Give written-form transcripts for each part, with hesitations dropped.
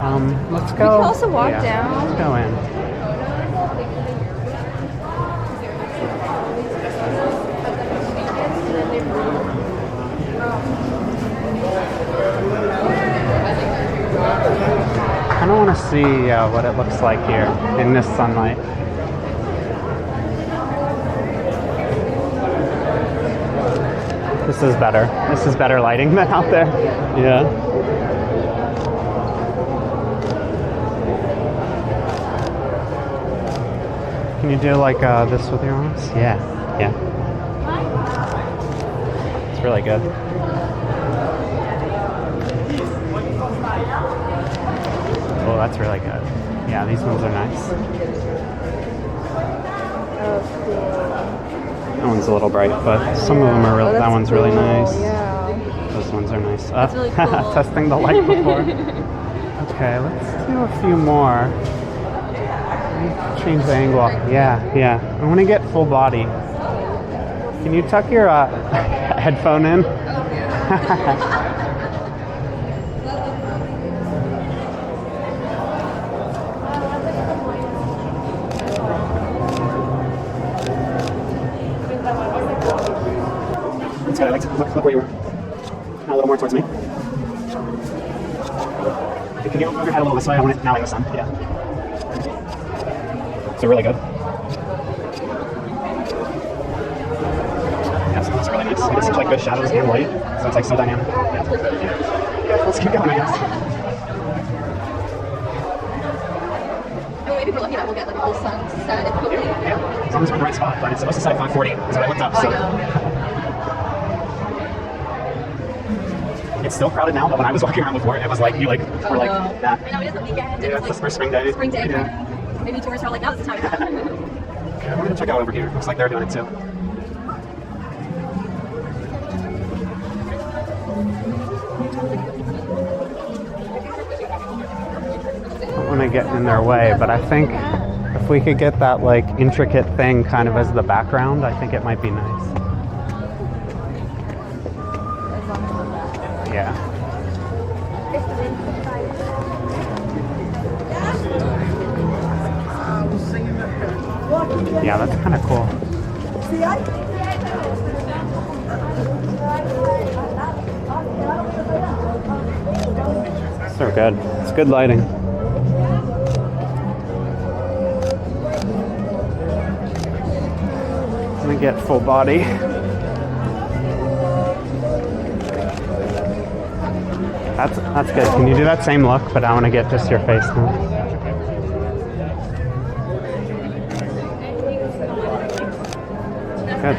Let's go. We can also walk down. Let's go in. I kind of want to see what it looks like here in this sunlight. This is better. This is better lighting than out there. Yeah. Can you do like this with your arms? Yeah. Yeah. It's really good. Oh, that's really good. Yeah, these ones are nice. That one's a little bright, but some of them are really. That one's cool. really nice. Yeah. Those ones are nice. That's really cool. Testing the light before. Okay, let's do a few more. Change the angle. Yeah, yeah. I want to get full body. Can you tuck your headphone in? That's good. I like to look where you were. Now a little more towards me. Can you move your head a little this way? I want it now in the sun. Yeah. So really good. Yeah, so those are really nice. It seems like good shadows and light, so it's like so dynamic. Yeah, let's keep going, I guess. And maybe if we're lucky that we'll get like a whole sunset. Yeah, as long as we're in the right spot, but it's supposed to say 5:40, is what I looked up, so. It's still crowded now, but when I was walking around before, it was like, you like, were like that. I know, it is the weekend. Yeah, it's the first spring day. Spring day. Yeah. Maybe tourists are like, now it's the time. Okay, we're gonna check out over here. Looks like they're doing it too. I don't want to get in their way, but I think if we could get that like intricate thing kind of as the background, I think it might be nice. Yeah. Yeah, that's kind of cool. So good. It's good lighting. Let me get full body. That's good. Can you do that same look, but I want to get just your face now. Good.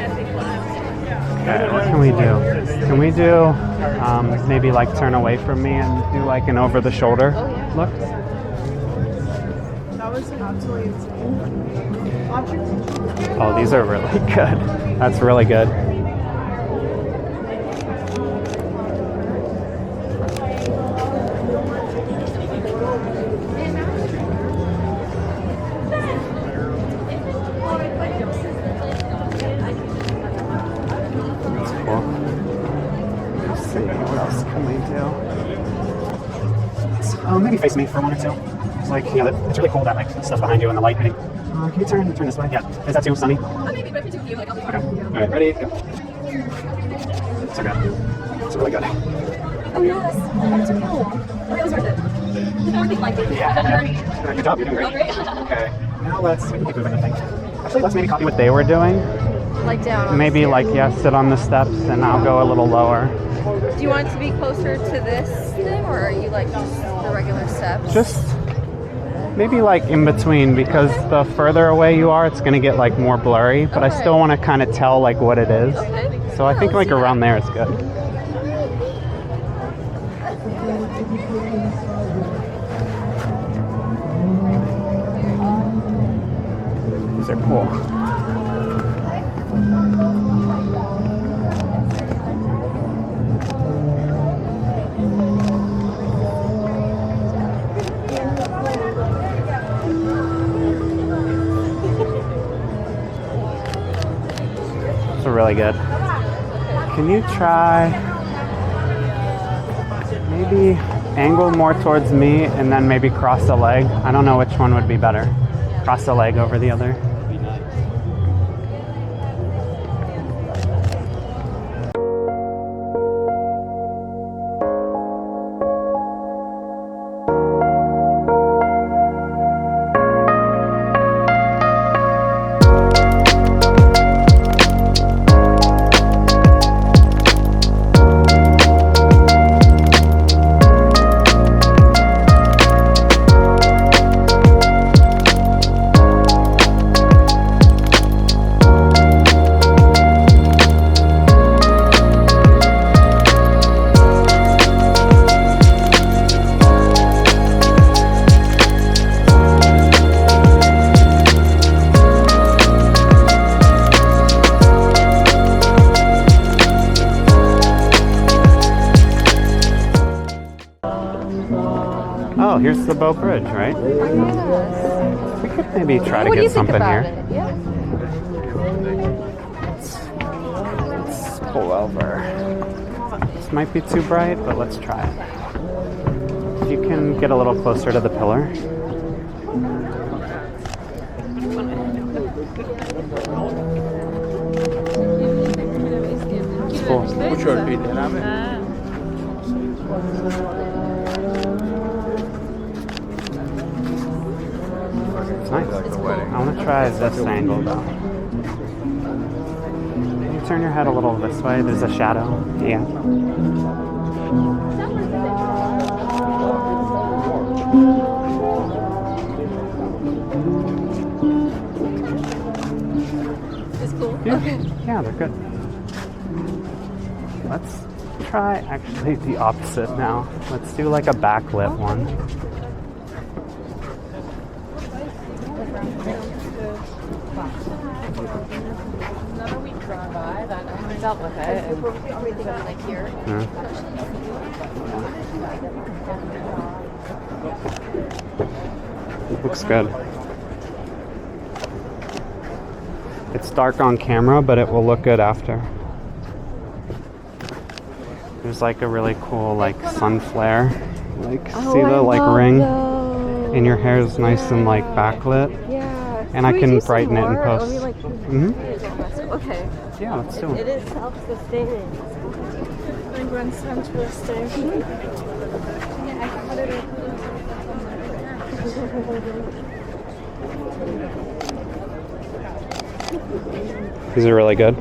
Okay, what can we do? Can we do maybe like turn away from me and do like an over the shoulder look? That was absolutely insane. Oh, these are really good. That's really good. Maybe face me for one or two. It's like, you know, it's really cool that like stuff behind you and the light hitting. Can you turn this way? Yeah. Is that too sunny? Maybe, but if it's you, like, I'll be okay. All right, ready? Go. So good. It's really good. Oh, yes. That's so cool. That was worth it. The more thing like it. Yeah. Good job. You're doing great. Okay. Now we can keep moving, I think. Actually, let's maybe copy what they were doing. Like down. Maybe like, yeah, sit on the steps and I'll go a little lower. Do you want it to be closer to this thing, or are you like just the regular steps? Just maybe like in between, because the further away you are, it's going to get like more blurry, but I still want to kind of tell like what it is. Okay. So I think like around there is good. These are cool. Those are really good. Can you try maybe angle more towards me and then maybe cross a leg. I don't know which one would be better. Cross a leg over the other. Oh, here's the boat bridge, right? Yes. We could maybe try to What do get you think something about here. it? Yeah. Let's pull over. This might be too bright, but let's try it. If you can get a little closer to the pillar. It's cool. It's nice. I want to try this angle though. Can you turn your head a little this way? There's a shadow. Yeah. It's cool. Yeah. Okay. Yeah, they're good. Let's try actually the opposite now. Let's do like a backlit one. Another week gone by, then I haven't dealt with it. Everything on like here. Looks good. It's dark on camera, but it will look good after. There's like a really cool like sun flare. Like see the like ring? And your hair is nice and like backlit. Yeah. And I can brighten it in post. Okay. Yeah, let's do it. It is self-sustaining. I'm going to Central Station. These are really good.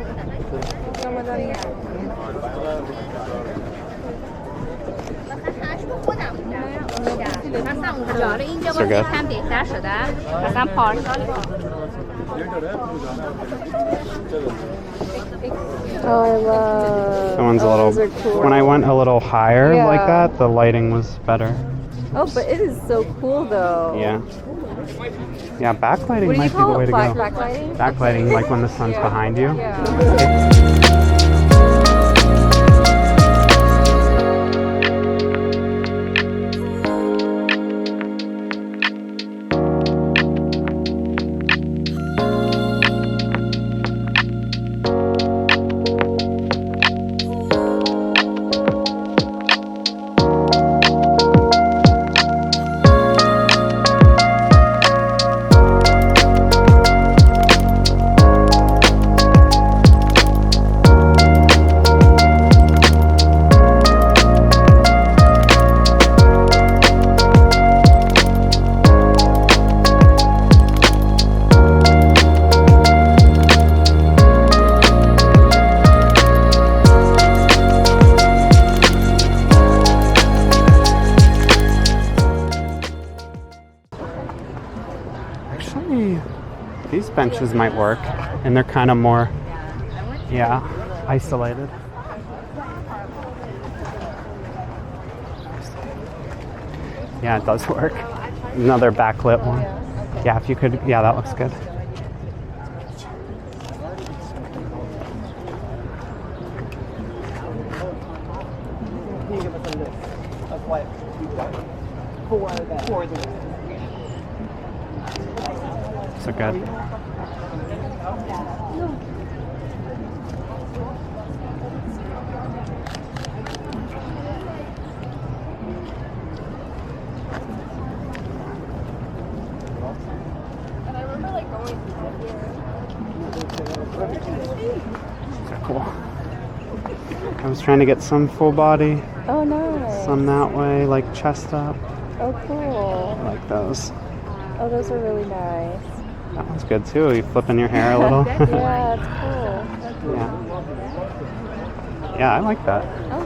So good. Oh, I love. That one's a little. Those are cool. When I went a little higher like Yeah. that, the lighting was better. Oh, but it is so cool though. Yeah. Yeah, backlighting What do you might be the call way it? to go. Backlighting? Backlighting, like when the sun's Yeah. behind you. Yeah. Actually, these benches might work, and they're kind of more, yeah, isolated. Yeah, it does work. Another backlit one. Yeah, if you could, yeah, that looks good. So good. Cool. I was trying to get some full body, Oh, nice. some that way, like chest up. Oh, cool. I like those. Oh, those are really nice. That one's good too. You flipping your hair a little. Yeah, it's cool. Yeah. Yeah, I like that. Oh,